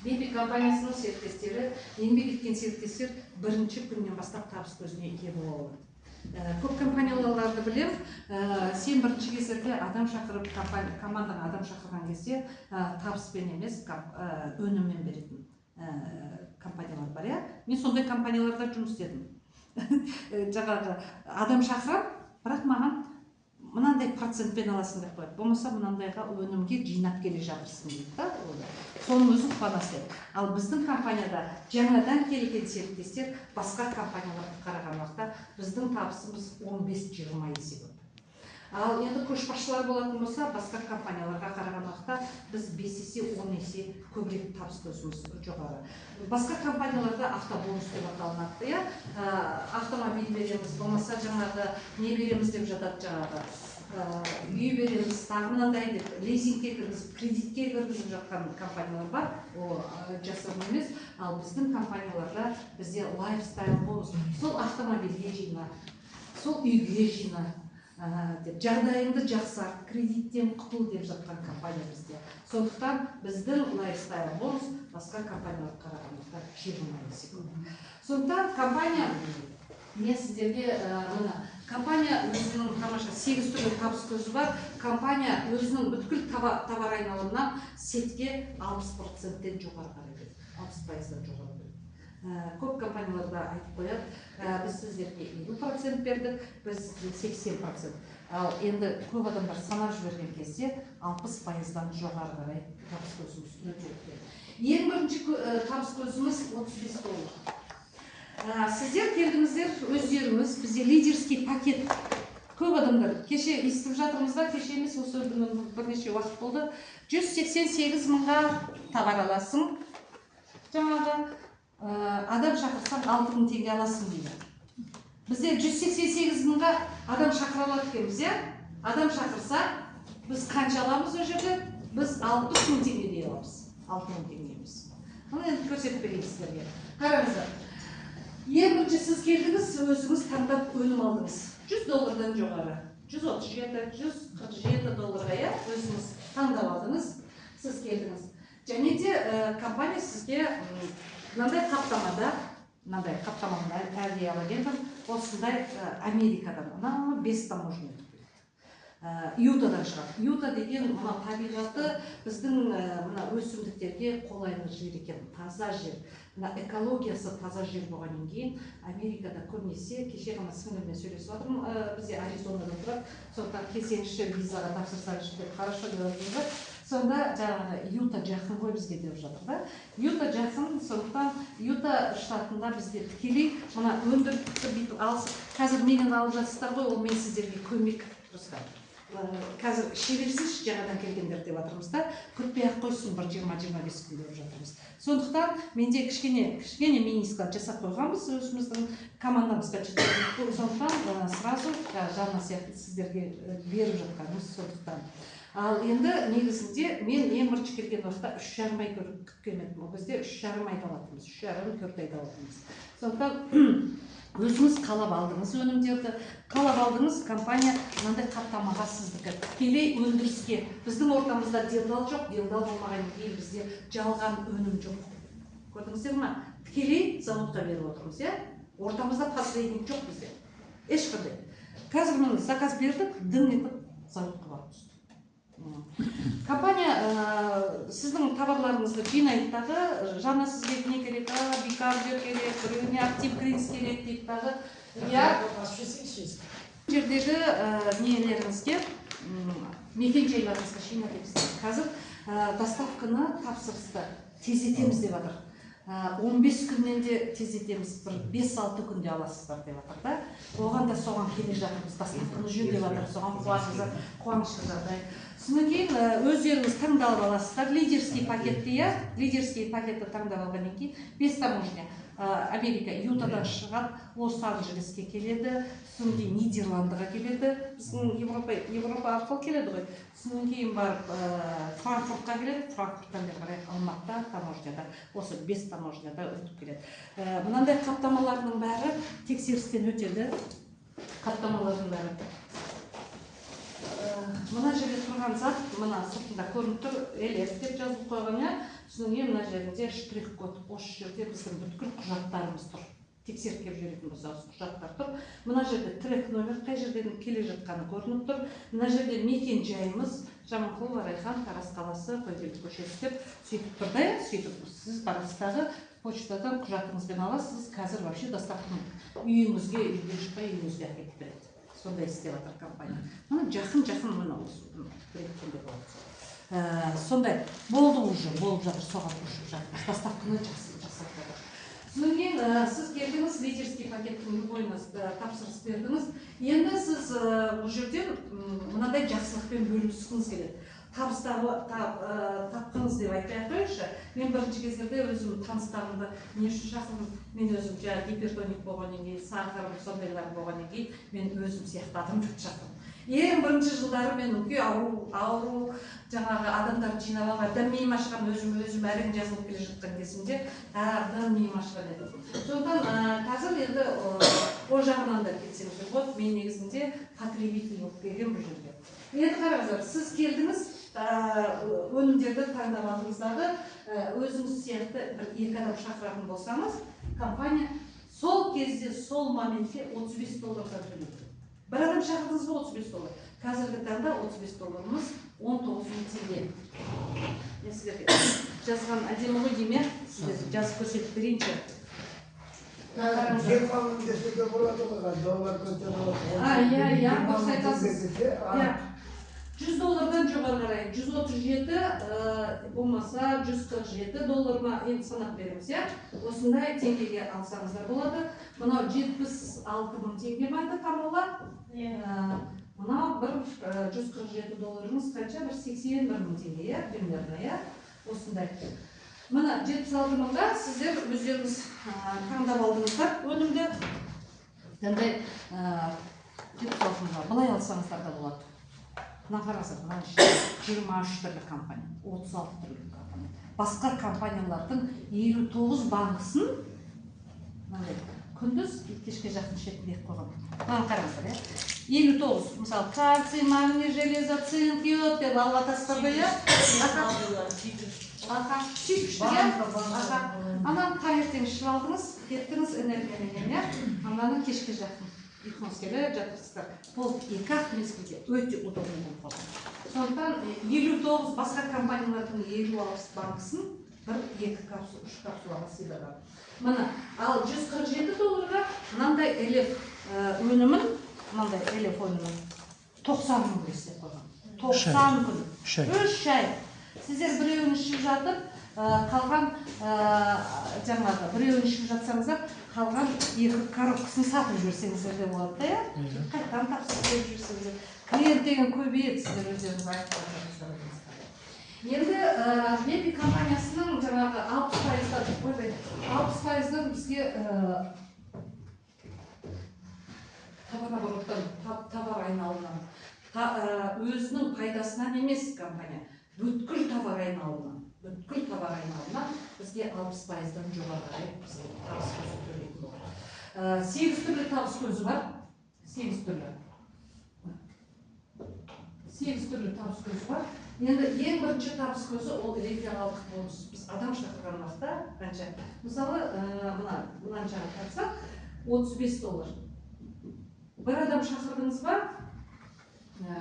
BP компаниясының серіктестері, еңбек еткен серіктестер бірінші күннен бастап табыс көзіне ие бола алады. Көп компанияларды білем, сен бірінші кездерде адам шақырып, командаға адам шақырған кезде табыспен емес, өніммен беретін компаниялар бар, иә? Мен сондай компанияларда жұмыс істедім. Жаңағы адам шақырам, бірақ маған мынандай процентпен аласың деп қояды. Болмаса мынандайға өнімге жинап келе жатырсың дейді да. Соның өзін қуанасың. Ал біздің компанияда жаңадан келген серіктестер басқа компанияларға қараған уақытта біздің табысымыз 15-20 есе көп. Ал енді көшбасшылар болатын болса, басқа компанияларға қараған уақытта біз 5 есе 10 есе көбірек табыс көзіміз жоғары. Басқа компанияларда автобонус деп аталынады, иә? Автомобиль береміз, болмаса жаңағы не береміз деп жатады, жаңағы үй береміз, тағы мынандай деп лизингке кіргізіп, кредитке кіргізіп жатқан компаниялар бар. Ол жасырын емес. Ал біздің компанияларда бізде лайфстайл бонус, сол автомобильге жина, сол үйге жина деп, жағдайыңды жақсарт, кредиттен құтыл деп жатқан компания бізде. Сондықтан біздің лайфстайл бонус басқа компанияларға қарағанда 20 есе көп. Сондықтан компания, мен сіздерге компания өзінің тамаша 8 түрлі табыс көзі бар. Компания өзінің бүткіл товар айналымынан сетке 60%-тен жоғары қарайды. 60%-тен жоғары. Көп компанияларда айтып қояды, біз сіздерге 50% бердік, біз 80%. Ал енді көп адамдар санап жіберген кезде 60%-дан жоғары қарай табыс көзіміз өте. Ең бірінші табыс көзіміз $35. Сіздер келдіңіздер, өздеріңіз, бізде лидерский пакет. Көп адамдар, кеше естіп жатырмыз да, кеше емес, осы бірнеше уақыт болды. 188 мыңға товар аласың. Жаңағы адам шақырсаң 6 мың теңге аласың дейді. Бізде 188 мыңға адам шақыра алады екенбіз, иә? Адам шақырса, біз қанша аламыз ол жерде? Біз 60 мың теңгедей аламыз. 6 мың теңгеміз. Оны енді көрсетіп берейін сіздерге. Қараңыздар. Ең бірінші сіз келдіңіз, өзіңіз таңдап өнім алдыңыз. $100 жоғары. 137, $147, иә? Өзіңіз таңдап алдыңыз, сіз келдіңіз. Және де компания сізге мынандай қаптамада әлде алгендім, осындай Америкадан, 5 таможня. Ютадан шығады. Юта деген табиғаты біздің өсімдіктерге қолайлы жер екен, таза жер. Экологиясы таза жер болғаннан кейін Америкада көбінесе, кеше ғана сіңіліммен сөйлесіп отырмын, бізде Аризонада тұрады, сондықтан келсеңізші визаға тапсырсаңызшы деп хорошо деп отырмыз. Сонда жаңағы Юта жақын ғой бізге деп жатыр да. Юта жақын, сондықтан Юта штатында бізде тікелей мына өндірісті бүйтіп алып, қазір менен алып жатсыздар ғой, ол мен сіздерге көмек просто. Қазір шеберсіз жаңадан келгендер деп жатырмыз да, күтпей-ақ қойсын, бір 20-25 күн деп жатырмыз. Сондықтан менде кішкене минискалар жасап қойғанбыз өзіміздің командамызға жеткен. Сондықтан сразу жаңа сияқты сіздерге беріп жатқанымыз сондықтан. Ал енді негізінде мен ең бірінші келген уақытта 3,5 ай күткен едім. Ол кезде 3,5 айда алатынбыз, 3,5-4 айда алатынбыз. Сондықтан өзіңіз қалап алдыңыз өнімдерді, қалап алдыңыз, компания мынандай қаптамаға сіздікі тікелей өндіріске. Біздің ортамызда делдал жоқ, делдал болмаған кейін бізде жалған өнім жоқ. Көрдіңіздер ме? Тікелей заводқа беріп отырмыз, иә? Ортамызда посредник жоқ бізде. Ешқандай. Қазір міне заказ бердік, дін етіп заводқа барып түсті. Компания сіздің товарларыңызды жинайды дағы, жаңа сізге не керек, бикардио керек, біреуіне актив кризис керек дейді дағы. Жердегі нелеріңізге, мекен жайларыңызға шина депсіз. Қазір доставканы тапсырысты тездетеміз деп жатыр. 15 күннен де тездетеміз, 5-6 күнде аласыздар деп жатыр да. Оған да соған келе жатырмыз, доставканы жөндеп жатыр, соған қуанышты жағдай. Содан кейін өздеріңіз таңдалып аласыздар, лидерский пакетті, иә? Лидерский пакетті таңдап алғаннан кейін 5 таможня. Америка Ютадан шығады, Лос-Анджелеске келеді, содан кейін Нидерландыға келеді, біздің Европа арқылы келеді ғой. Содан кейін барып Франкфуртқа келеді, Франкфурттан бері қарай Алматыда таможняда, осы 5 таможняда өтіп келеді. Мынандай қаптамалардың бәрі тексерістен өтеді, қаптамалардың бәрі. Мына жерде тұрған зат, мына сыртында көрініп тұр, LF деп жазылып қойған, содан кейін мына жерінде штрих-код, осы жерде біздің бүткіл құжаттарымыз тұр. Тексеріп келіп жүретін болса осы құжаттар тұр. Мына жерде трек номер, қай жерден келе жатқаны көрініп тұр. Мына жерде мекен жайымыз Жаманқұлова Райхан, Тараз қаласы, Қойгелді көшесі деп сөйтіп тұр да, сөйтіп сіз барыстағы почтадан құжатыңызбен аласыз, қазір вообще доставканы үйіңізге, үйден шықпай үйіңізге әкеліп береді. Сондай істеп жатыр компания. Мына жақын мына осы біреткенде болады. Сондай болды уже, болып жатыр, соған көшіп жатыр. Доставканы жасап жатыр. Содан кейін сіз келдіңіз, лидерский пакеттің любойына тапсырыс бердіңіз. Енді сіз бұл жерден мынандай жақсылықпен бөліскіңіз келеді. Тапқыңыз деп айтпай ақ қояйыншы. Мен бірінші кездерде өзім таныстарымды не үшін шақырдым? Мен өзім гипертоник болғаннан кейін, сахарым сондайлар болғаннан кейін, мен өзім сияқты адамды шақырдым. Ең бірінші жылдары мен үлкен ауру жаңағы адамдарды жинап алған, әбден миым ашқан, өзім әрең жазылып келе жатқан кезімде әбден миым ашқан едім. Сондықтан қазір енді ол жағынан да кетсеңіздер болады. Мен негізінде потребитель болып келген бұл жерде. Енді қараңыздар, сіз келдіңіз, өнімдерді таңдап алдыңыздағы өзіңіз сияқты екі адам шақыратын болсаңыз, компания сол кезде, сол моментте $35 төлейді. Бір адам шақырдыңыз ба $35. Қазіргі таңда $35-ымыз 19.000 теңге. Мен сіздерге жазған әдемі ғой дейме, сіздер жазып көрсетіп берейінші. Жекмамын десеге болады ғой, доллар көтеріп. Иә, дұрыс айтасыз. $100-дан жоғары қарай 137 болмаса $147 енді санап береміз, иә? Осындай теңгеге алсаңыздар болады. Мынау 76.000 теңге байды тамала. Мынау бір $147-ыңыз қанша? Бір 81.000 теңге, иә? Примерно, иә? Осындай. Мына 76.000-ға сіздер өздеріңіз таңдап алдыңыздар өнімді. Таңдай 76.000-ға былай алсаңыздар да болады. Мына қараңыздар, мына 23 түрлі компания, 36 түрлі компания. Басқа компаниялардың 59 банкысын күндіз кешке жақын шетінде қойған. Мына қараңыздар, 59, мысалы кальций, магний, железо, цинк, йод деп алға тастарды, иә? Ананы таңертең ішіп алдыңыз, кеттіңіз энергиямен, иә? Ананы кешке жақын ұйқыңыз келе жатырсыздар. Бұл 2 мезгілде өте удобный болып қалған. Сондықтан 59 басқа компаниялардың 50-60 банкысын бір-екі капсул, 3 капсулаға сыйдырған. Мына, ал $147-ға мынандай элеф өнімін, 90 күн істеп қойған. 90 күн. 3 шай. Сіздер біреуін ішіп жатып, қалған жаңағы біреуін ішіп жатсаңыздар, қалған 2 коробкасын сатып жіберсеңіздер де болады да, иә? Қайттан тапсырыс беріп жүрсеңіздер. Клиент деген көбейеді, сіздер өздеріңіз айтып жатырсыздар. Енді Беби компаниясының жаңағы 60%-дан бізге товар айналымнан, өзінің пайдасынан емес компания, бүткіл товар айналымнан бізге 60%-дан жоғары бізге табыс көзі төлейтін болады. 8 түрлі табыс көзі бар. 8 түрлі табыс көзі бар. Енді ең бірінші табыс көзі ол рефералдық бонус. Біз адам шақырған уақытта қанша? Мысалы, мынаншаға тапсақ $35. Бір адам шақырдыңыз ба?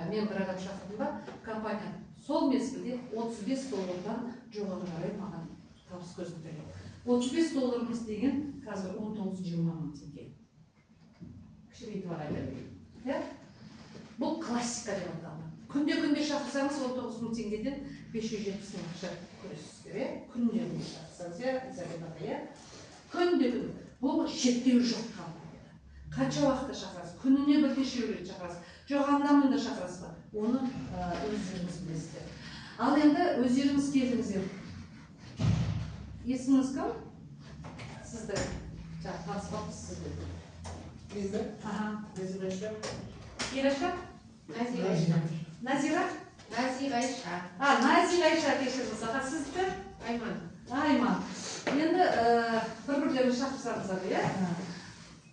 Мен бір адам шақырдым ба? Компания сол мезгілде $35-дан жоғары қарай маған табыс көзін төлейді. $35 деген қазір 19-20 мың теңге. Кішірейтіп ағайын. Бұл классика деп аталады. Күнде шақырсаңыз 19 мың теңгеден 570 мың ақша көресіздер. Күнде шақырсаңыз, күнде. Бұл шектеу жоқ компанияда. Қанша уақытта шақырасыз? Күніне бірнеше рет шақырасыз. Жоқ, анда-мында шақырасыз ба? Оны өздеріңіз білесіздер. Ал енді өздеріңіз келдіңіздер. Есіміңіз кім? Сізді таныспақпыз сізді. Bizde? Назира. Ираша? Назира? Назирайша. Назирайша кешіріңіз. Сізді? Айман. Енді бір-бірлерін шақырсаңыздар, иә?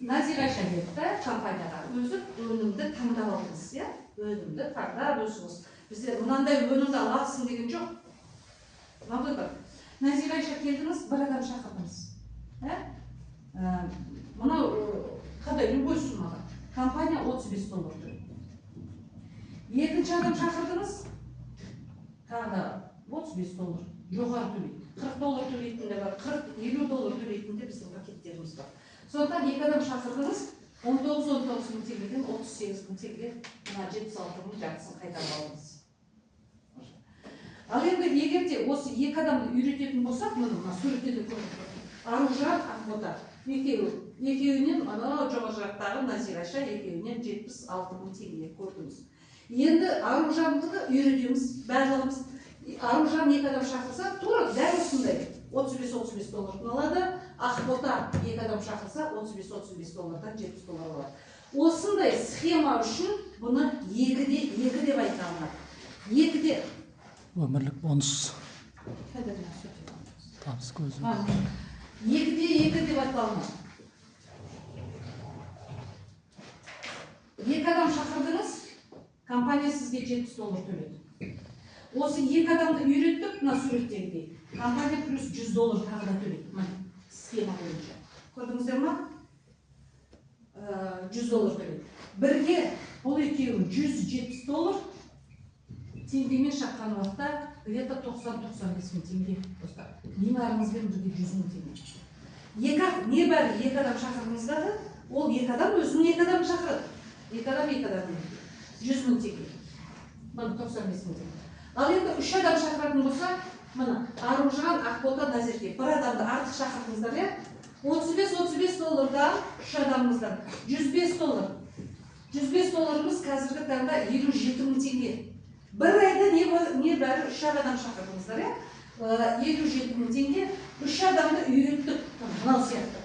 Назирайша келді компанияға. Өзі өнімді таңдап алдыңыз, иә? Өнімді таңдап өзіңіз. Бізде мынандай өнімді аласың деген жоқ. На выбор. Назира Айша келдіңіз, бір адам шақырдыңыз. Мынау қандай любой суммаға. Компания 35 доллар төлейді. Екінші адам шақырдыңыз, тағы да 35 доллар жоғары төлейді. 40 доллар төлейтін де бар, 40-50 доллар төлейтін де біздің пакеттеріміз бар. Сондықтан екі адам шақырдыңыз, 19-19 мың теңгеден 38 мың теңге, мына 76 мың жартысын қайтарып алдыңыз. Ал енді егер де осы екі адамды үйрететін болсақ, мына суретте де көріп тұрмын. Аружан, Ақбота, екеуінен анау жоғары жақтағы Назира Айша екеуінен 76 мың теңге көрдіңіз. Енді Аружанды үйретеміз, барлығымыз. Аружан екі адам шақырса, тура дәл осындай 35-35 доллардан алады. Ақбота екі адам шақырса, 35-35 доллардан 70 доллар алады. Осындай схема үшін бұны екі деп айта алмады. Екіде өмірлік бонус табыс көзі. Екіде деп айта алмады. Екі адам шақырдыңыз, компания сізге 70 доллар төледі. Осы екі адамды үйреттік, мына суреттегідей. Компания плюс 100 доллар тағы да төлейді. Схема бойынша. Көрдіңіздер ма? 100 доллар төлейді. Бірге бұл екеуі 170 доллар теңгемен шаққан уақытта где-то 90-95 мың теңге. Динарыңызбен бірге 100 мың теңге. Не бәрі екі адам шақырдыңыздағы, ол екі адам өзінің екі адамын шақырады. Екі адам 100 мың теңге. Бұл 95 мың теңге. Ал енді үш адам шақыратын болса, мына Аружан, Ақбота, Назерке бір адамды артық шақырдыңыздар, иә? 35 доллардан үш адамымыздан 105 доллар. 105 долларымыз қазіргі таңда 57 мың теңге. Бір айда не бәрі үш адам шақырдыңыздар, иә? 57 мың теңге. Үш адамды үйреттік, мынау сияқты.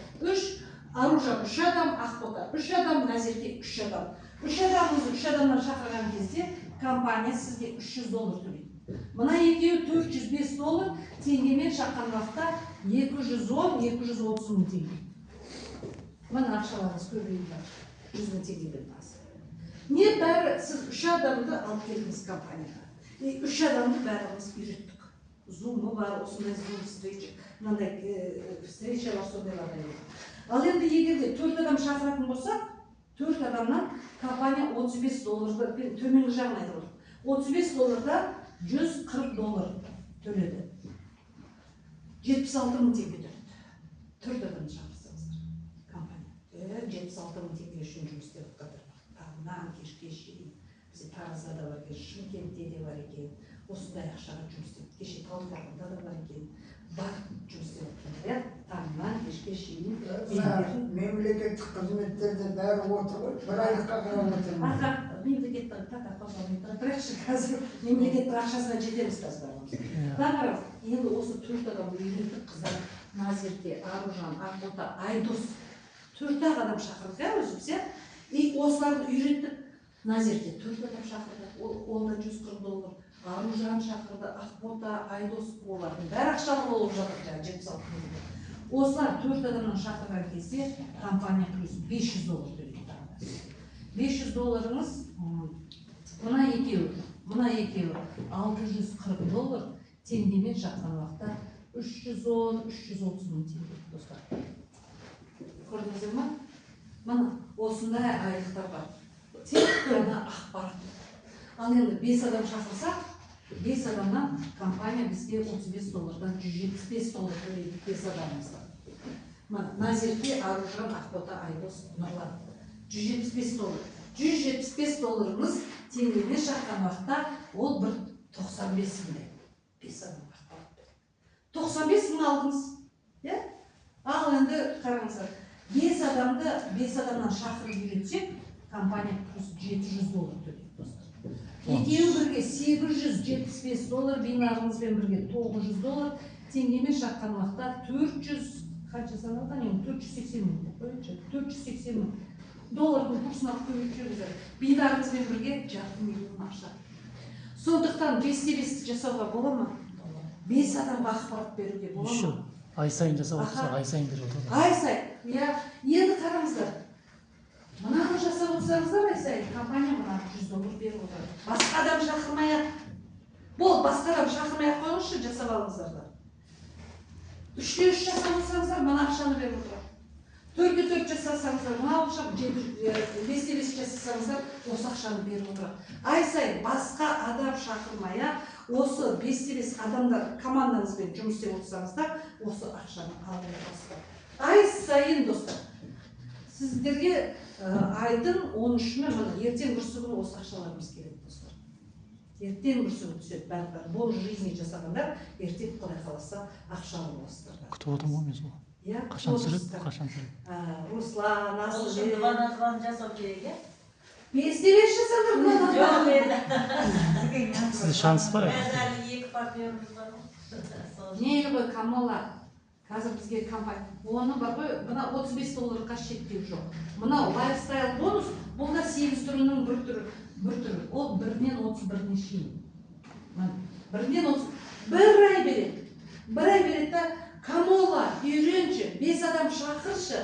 Аружан үш адам, Ақбота үш адам, Назерке үш адам. Үш адамнан шақырған кезде компания сізге 300 доллар төлейді. Мына екеуі 405 доллар теңгемен шаққан уақытта 210-230 мың теңге. Мына ақшаларыңыз көбейді, 100 мың теңгеден асып. Не бәрі сіз үш адамды алып келдіңіз компанияға. Үш адамды бәріміз үйреттік. Зумы бар, осындай зум встреча, мынандай встречалар сондайлар да yok. Ал енді егер де 4 адам шақыратын болсақ, 4 адамнан компания 35 доллардан төменгі жағын айтып отыр. 35 доллардан 140 доллар төледі. 76 мың теңге төледі. 4 адам шақырсаңыздар компания. 76 мың теңге үшін жұмыс істеп жатыр. Тағынан кешке шейін. Бізде Таразда да бар екен, Шымкентте де бар екен. Осындай ақшаға жұмыс істеп, кеше Талдықорғанда да бар екен. Бар жұмыс істеп жатыр. Таңнан кешке шейін. Мемлекеттік қызметтерде бәрі отыр ғой, бір айлыққа қарап отырмын. Мемлекеттің бірінші қазір мемлекеттің ақшасына жетеміз қазір. Таңырап, енді осы 4 адамды үйреттік қыздар, Назерке, Аружан, Ақбота, Айдос, 4 адам шақырдық өзіміз, и осыларды үйреттік. Назерке 4 адам шақырды, ол да 140 доллар. Аружан шақырды, Ақбота, Айдос олардың бәрі ақшалы болып жатыр, 76 мың. Осылар 4 адамнан шақырған кезде компания плюс 500 доллар төлейді. 500 долларыңыз, мына екеуі 640 доллар теңгемен шаққан уақытта 310-330 мың теңге, достар. Көрдіңіздер ма? Мына осындай айлықтар бар. Тек қана ақпарат. Ал енді 5 адам шақырсақ, 5 адамнан компания бізге 35 доллардан 175 доллар төлейді 5 адамымыздан. Назерке, Аружан, Ақбота, Айдос, Нұрлан. 175 доллар. 175 долларымыз теңгемен шаққан уақытта ол бір 95 мың. 5 адам ақпарат. 95 мың алдыңыз. Ал енді қараңыздар. 5 адамнан шақырып үйретсек, компания плюс 700 доллар төлейді, достар. Екеуі бірге 875 доллар, бинарыңызбен бірге 900 доллар, теңгемен шаққан уақытта 400, қанша саналған, 480 мың, 480 мың доллардың курсына көбейтеміз. Бинарыңызбен бірге 6 миллион ақша. Сондықтан 5-5 жасауға бола ма? 5 адамға ақпарат беруге бола ма? Ай сайын жасап отырсақ, ай сайын беріп отырады. Ай сайын, енді қараңыздар. Мынаны жасап отырсаңыздар, ай сайын компания мына 100 доллар беріп отырады. Басқа адам шақырмай-ақ. Бол, басқа адам шақырмай-ақ қойыңызшы, жасап алыңыздар. 3-те 3 жасамасаңыздар мына ақшаны беріп отырады. 4-те 4 жасасаңыздар мына ақша, 5-те 5 жасасаңыздар осы ақшаны беріп отырады. Ай сайын басқа адам шақырмай, осы 5-те 5 адамдар командаңызбен жұмыс істеп отырсаңыздар, осы ақшаны алып отырасыздар. Ай сайын достар, сіздерге айдың 13-ні ертең бүрсі күні осы ақшаларымыз келеді достар. Ертең бүрсі күні түседі бәрі. Бұл жизни жасағандар ертең құдай қаласа ақшалы боласыздар. Күтіп отырмын мен сол. Қашан түсіреді, қашан түсіреді. Руслан, Асылбек. Двадан жасау керек, 5-те 5 жасаңдар. Жоқ, енді. Сізде шанс бар. Біз әлі 2 партнеріміз бар ғой. Не ғой, Камола. Қазір бізге компания, оны бар ғой, мына $35 шектеу жоқ. Мына лайфстайл бонус, бұл да 8 түрінің бір түрі. Ол 1-ден 31-не шейін. Бірден 30, бір ай береді. Бір ай береді да, Камола, үйренші, 5 адам шақыршы,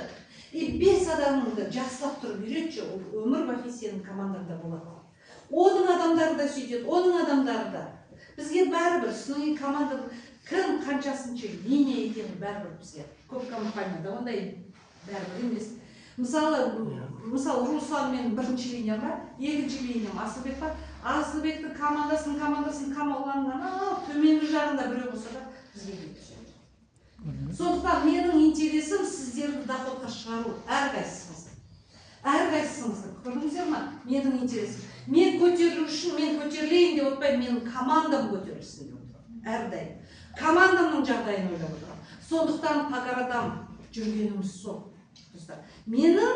5 адамыңды жақсылап тұрып үйретші, өмір бақи сенің командаңда болады. Оның адамдары да сөйтеді, оның адамдары да. Бізге бәрібір, сының командада кім қаншасыншы линия екені бәрібір бізге. Көп компанияда ондай бәрібір емес. Мысалы Руслан мен бірінші линия бар, екінші линиям Асылбек бар. Асылбектің командасын Камоланың төменгі жағында біреу болса да бізге де түседі. Сондықтан менің интересім сіздерді доходқа шығару, әрқайсыңыздың. Көрдіңіздер ме? Менің интересім. Мен көтеру үшін, мен көтерілейін деп отпаймын, менің командам көтерілсін деп отырамын. Әрдайым. Командамның жағдайын ойлап отырамын. Сондықтан погорадам жүргеніміз сол. Менің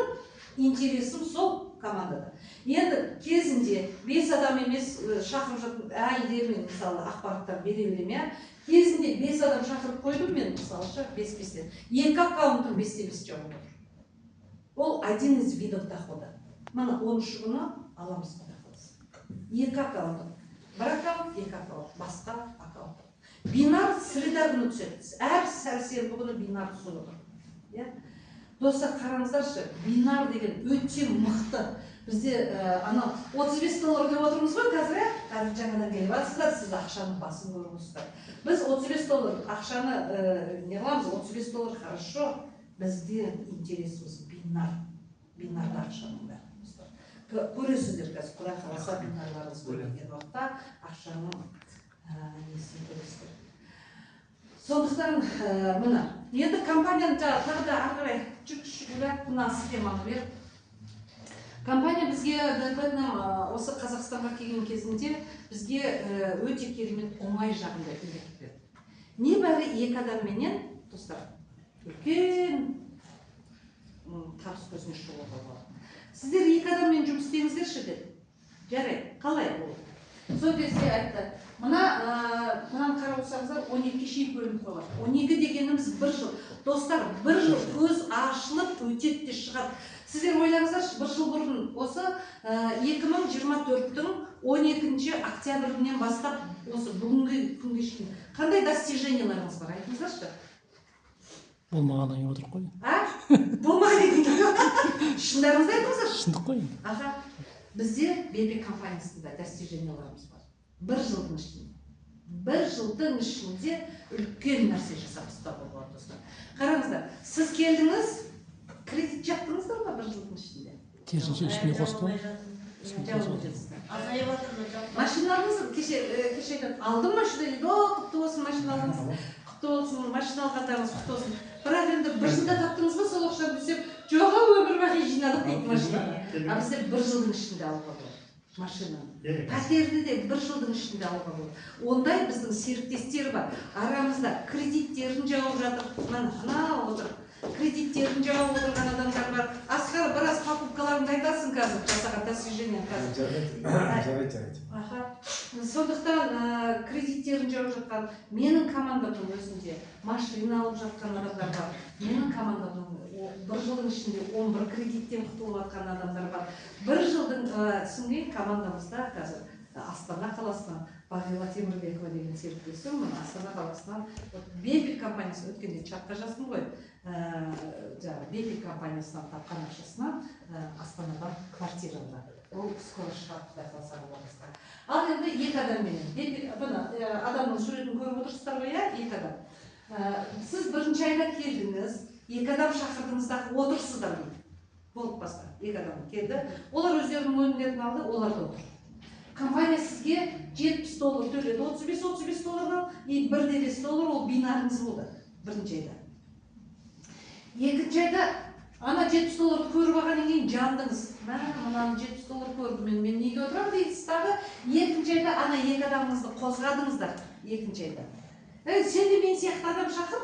интересім сол командада. Енді кезінде 5 адам емес шақырып жатып, әйелдермен мысалы ақпараттар бере берем, кезінде 5 адам шақырып қойдым мен, мысалшы 5-5-тен. 2 аккаунтым 5-те 5 жауып отыр. Ол один из видов дохода. Мына 13 күні аламыз құдай қаласа. 2 аккаунтым. Бір аккаунт, 2 аккаунт, басқа аккаунт. Бинар среда күні түседі. Әр сәрсенбі күні бинар түсіп отыр. Достар, қараңыздаршы, бинар деген өте мықты. Бізде $35 деп отырмыз ғой қазір, қазір жаңадан келіп жатсыздар, сіз ақшаның басын көріңіздер. Біз $35 ақшаны не қыламыз, $35 хорошо, бізде интересіміз бинар. Бинарда ақшаның бәрі. Көресіздер қазір, құдай қаласа бинарларыңыз көрген уақытта ақшаның несін көресіздер. Сондықтан мына, енді компанияны тағы да ағырай жүргізіп мына схеманы беріп. Компания бізге осы Қазақстанға келген кезінде бізге өте керемет оңай жағында үйретіп берді. Небәрі 2 адамменен, достар, үлкен табыс көзіне шығуға болады. Сіздер 2 адаммен жұмыс істеңіздерші деді. Жарайды, қалай болды? Сол кезде айтты, мынаны қарап отырсаңыздар 12-ге шейін бөлініп қойған. 12 дегеніміз 1 жыл. Достар, 1 жыл көз ашылып өтеді де шығады. Сіздер ойлаңыздаршы, 1 жыл бұрын осы 2024-дің 12 октябрінен бастап осы бүгінгі күнге шейін қандай достиженияларыңыз бар, айтыңыздаршы? Болмағаннан кейін отырып қой. Болмағаннан кейін. Шындарыңызды айтыңыздаршы? Шындық қой. Бізде BP компаниясында достиженияларымыз бар. 1 жылдың ішінде. 1 жылдың ішінде үлкен нәрсе жасап тастауға болады, достар. Қараңыздар, сіз келдіңіз, кредит жаттыңыздар ма 1 жылдың ішінде? Керісінше үстіне қосты. Азайып жатыр. Машиналарыңыз кеше алдым машина дейді, құтты болсын машиналарыңыз. Құтты болсын, машина алғандарыңыз құтты болсын. Бірақ енді 1 жылда таптыңыз ба сол ақшаны десем, жоға өмір бақи жинадық дейді машинаны. А бізде 1 жылдың ішінде алуға болады машинаны. Пәтерді де 1 жылдың ішінде алуға болады. Ондай біздің серіктестер бар. Арамызда кредиттерін жауып жатыр. Мына отыр. Кредиттерін жауып отырған адамдар бар. Асқар, біраз покупкаларыңды айтасың қазір, жасаған достижение қазір. Сондықтан кредиттерін жауып жатқан, менің командамның өзінде машина алып жатқан адамдар бар. Менің командамның 1 жылдың ішінде 11 кредиттен құтылып жатқан адамдар бар. 1 жылдың ішінде командамызда қазір Астана қаласынан Бағила Темірбекова деген серіктесім, Астана қаласынан BP компаниясы өткенде чатқа жаздым ғой. BP компаниясынан тапқан ақшасынан Астанадан квартирада. Ол скоро шығады, құдай қаласа болмаса. Ал енді 2 адаммен. Адамның суретін көріп отырсыздар ғой, 2 адам. Сіз бірінші айда келдіңіз, 2 адам шақырдыңыздар, отырсыздар дейді. Болып баста, 2 адам келді. Олар өздерінің өнімдерін алды, олар да отыр. Компания сізге $70 төледі, 35 доллардан, и $1.5 ол бинарыңыз болды бірінші айда. Екінші айда ана $70 көріп алғаннан кейін жандыңыз. Мынаны $70 көрдім, мен неге отырамын дейсіз дағы. Екінші айда ана 2 адамыңызды қозғадыңыздар. Екінші айда. Сен де мен сияқты адам шақыр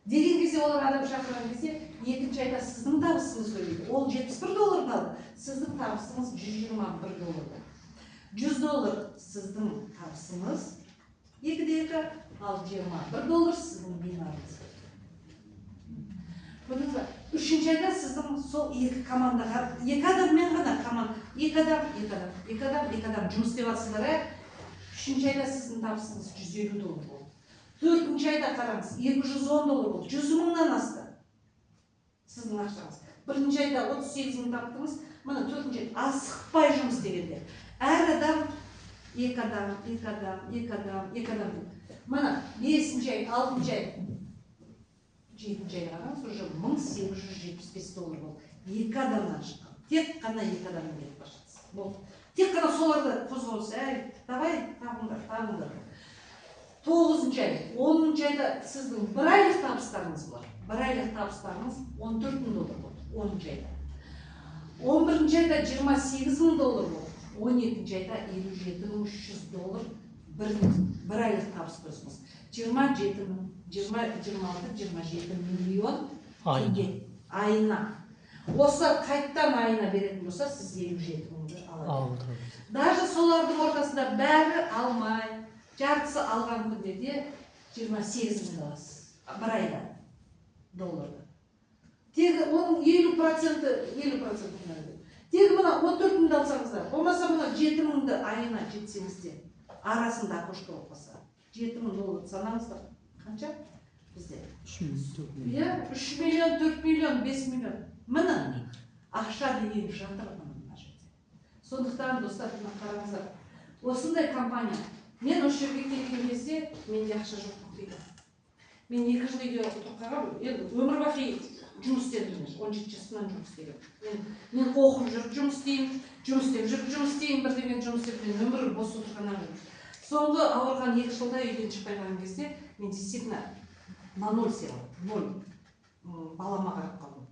деген кезде, олар адам шақырған кезде, екінші айда сіздің табысыңыз көбейді. Ол $71 қалды, сіздің табысыңыз $121. $100 сіздің табысыңыз, 2-2, ал $21 сіздің бинарыңыз. Үшінші айда сіздің сол 2 командаға, 2 адаммен ғана команда, 2 адам жұмыс істеп жатсыздар. Үшінші айда сіздің табысыңыз $150 болды. Төртінші айда қараңыз, $210 болды, 100 мыңнан асты сіздің ақшаңыз. Бірінші айда 38 мың таптыңыз, мына төртінші айда асықпай жұмыс дегенде. Әр адам 2 адам. Мына 5-ші ай, 6-ші ай, 7-ші ай қараңыз, уже $1875 болды. 2 адамнан шыққан. Тек қана 2 адаммен кетіп башыңыз. Болды. Тек қана соларды қозғалысы, давай, табыңдар. 9-ші ай, 10-ші айда сіздің 1 айлық табыстарыңыз бар. 1 айлық табыстарыңыз $14 болды, 10-ші айда. 11-ші айда $28,000 болды. 12-ші айда $57,300 бір айлық табыс қойсыңыз. 27 мың, 26-27 миллион айына. Осы қайттан айына беретін болса, сіз 57 мыңды алады. Даже солардың ортасында бәрі алмай, жартысы алған күнде 28 мың аласыз. Бір айда долларды. Тегі оның 50% тегі мына 14 мыңды алсаңыздар, болмаса мына 7 мыңды айына жетсеңізде, арасында қошқа болмаса, $7 мың санаңыздар. Қанша? Бізде? 3 миллион, 4 миллион, 5 миллион. Мына ақша деген жатыр мына жерде. Сондықтан достар, қараңыздар. Осындай компания. Мен осы жерге келген кезде, менде ақша жоқ дейді. Мен 2 жыл үйде тұрғанмын, енді өмір бақи жұмыс істедім, 17 жасымнан жұмыс істедім. Мен оқып жүріп жұмыс істеймін, бірдеген жұмыс істеп, мен өмір бос отырғаннан жүрмін. Соңғы ауырған 2 жылда үйден шықпай қалған кезде, мен действительно на 0 селдім, 0 балама қарап қалдым.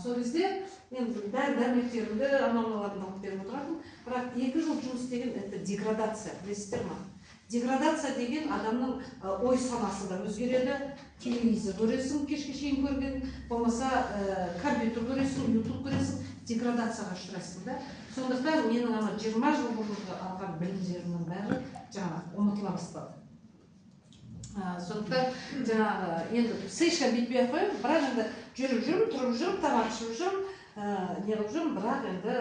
Сол кезде мен дәрмектерімді анау-мыналарды алып беріп отыратын, бірақ 2 жыл жұмыс істеген это деградация, білесіздер ма? Деградация деген адамның ой санасы да өзгереді, телевизор көресің, кешке шейін көрген, болмаса компьютер көресің, YouTube көресің, деградацияға ұшырайсың да. Сондықтан менің ана 20 жыл бұрынғы алған білімдерімнің бәрі жаңа ұмытыла бастады. Сондықтан жаңағы енді слишком бүйтпей қойып, бірақ енді жүріп жүрмін, тұрып жүрмін, тамақ ішіп жүрмін, неғып жүрмін, бірақ енді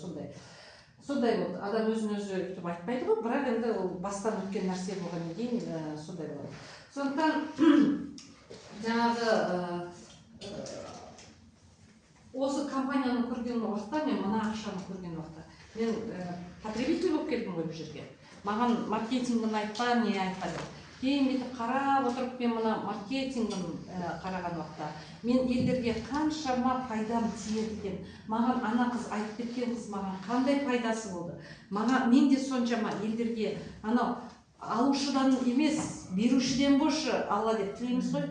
сондай болды. Адам өзін-өзі өйтіп айтпайды ғой, бірақ енді ол бастан өткен нәрсе болғаннан кейін сондай болады. Сондықтан жаңағы осы компанияны көрген уақытта, мен мына ақшаны көрген уақытта, мен потребитель болып келдім ғой бұл жерге. Маған маркетингін айтпа, не айтпады. Кейін бүйтіп қарап отырып, мен мына маркетингін қараған уақытта, мен елдерге қаншама пайдам тиеді екен. Маған ана қыз айтып кеткен қыз маған қандай пайдасы болды. Мен де соншама елдерге анау алушыдан емес, берушіден болшы алла деп тілейміз ғой.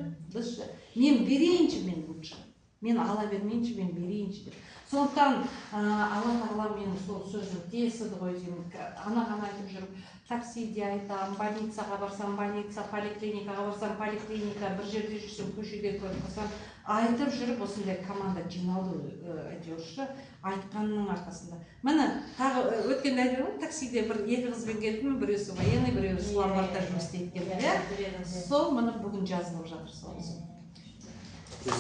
Мен берейінші, мен лучше. Мен ала бермейінші, мен берейінші деп. Сондықтан Алла тағала менің сол сөзім тесіді ғой деймін. Ана айтып жүріп, таксиде айтам, больницаға барсам, больница, поликлиникаға барсам, поликлиника, бір жерде жүрсем, көшеде көріп қалсам, айтып жүріп, осындай команда жиналды әйтеуірші, айтқанның арқасында. Міне, тағы өткенде айтып, таксиде бір 2 қызбен келдім, біреусі военный, біреусі ломбардта жұмыс істейді деп. Сол міне бүгін жазылып жатыр сол.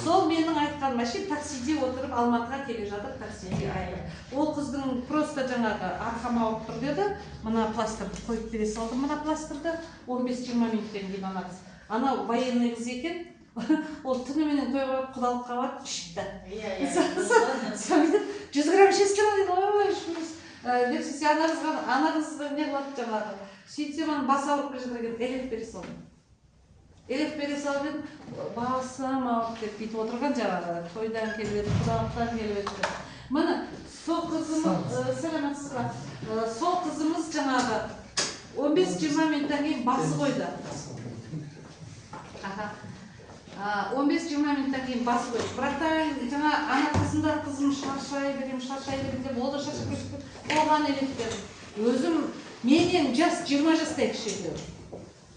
Сол менің айтқан машин таксиде отырып Алматыға келе жатып таксиде айтып. Ол қыздың просто жаңағы арқам ауырып тұр деді. Мына пластырды қойып бере салдым, мына пластырды 15-20 минуттен кейін ана қыз. Ана военный қыз екен. Ол түніменен тойға құдалыққа барып ішіпті. Сөйтіп 100 грамм ішесіздер ме деді. Ой, ішпейміз. Депсіз ана қыз не қылады жаңағы. Сөйтсем ана бас ауырып келе жатыр екен, элек бере салдым. элек бере салып басым ауырып деп бүйтіп отырған жаңағы тойдан келіп еді құдалықтан келіп еді міне сол қызымыз саламатсыз ба сол қызымыз жаңағы 15-20 минуттан кейін басы қойды 15-20 минуттан кейін басы қойды бірақтан жаңа ана қызым шаршай берем деп ол да шаршап кетті оған еліктер өзім менен жас 20 жастай кіші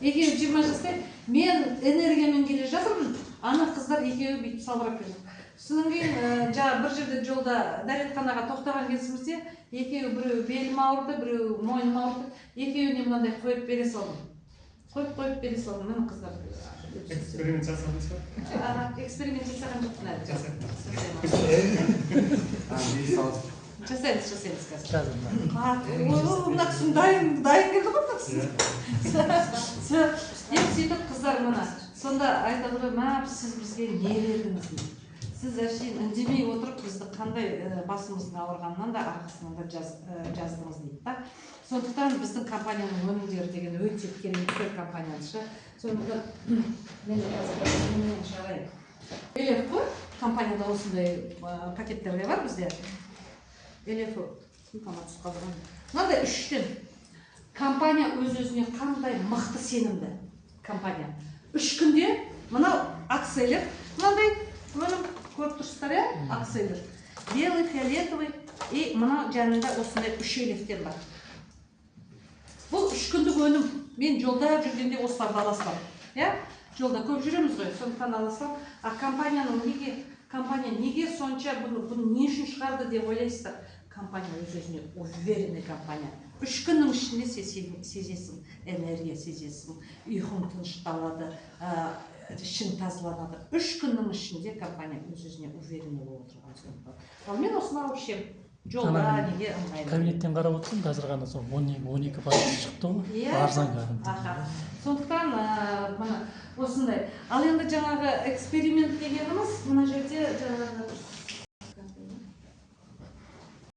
екеуі 20 жастай мен энергиямен келе жатырмын ана қыздар екеуі бүйтіп салбырап келеді содан кейін жаңа бір жерде жолда дәретханаға тоқтаған кезімізде екеуі біреу белім ауырды біреу мойным ауырды екеуіне мынандай қойып бере салдым міне қыздар эксперимент жасадыңыз ба? эксперимент жасаған жоқпын әлі жасаймыз қазір мына кісінің дайын келді ғой мына кісі сөйтіп қыздар мына сонда айтады ғой мә сіз бізге не бердіңіз дейді сіз әшейін үндемей отырып бізді қандай басымыздың ауырғанынан да арқасынан да жаздыңыз дейді да сондықтан біздің компанияның өнімдері деген өте керемет компанияның ше сондықтан мен қазір шығарайын элеф қой компанияда осындай пакеттерде бар бізде элеф информация қалдырған мынандай үштен компания өз-өзіне қандай мықты сенімді компания 3 күнде мынау акциялар мынандай өнім көріп тұрсыздар акциялар белый фиолетовый и мына жанында осындай 3 элефтен бар бұл 3 күндік өнім мен жолда жүргенде осыларды ала саламын жолда көп жүреміз ғой сондықтан ала саламын компания неге сонша бұны не үшін шығарды деп ойлайсыздар компания өз-өзіне уверенный компания 3 күннің ішінде сезесің энергия сезесің ұйқың тынышталады ішің тазаланады 3 күннің ішінде компания өз-өзіне уверенный болып отырған сондықтан ал мен осыны алып ішемін жолда неге ыңғайлы кабинеттен қарап отырсам қазір ғана сол 12 пайыз шықты ғой арзан кәдімгі сондықтан мына осындай ал енді жаңағы эксперимент дегеніміз мына жерде жаңағы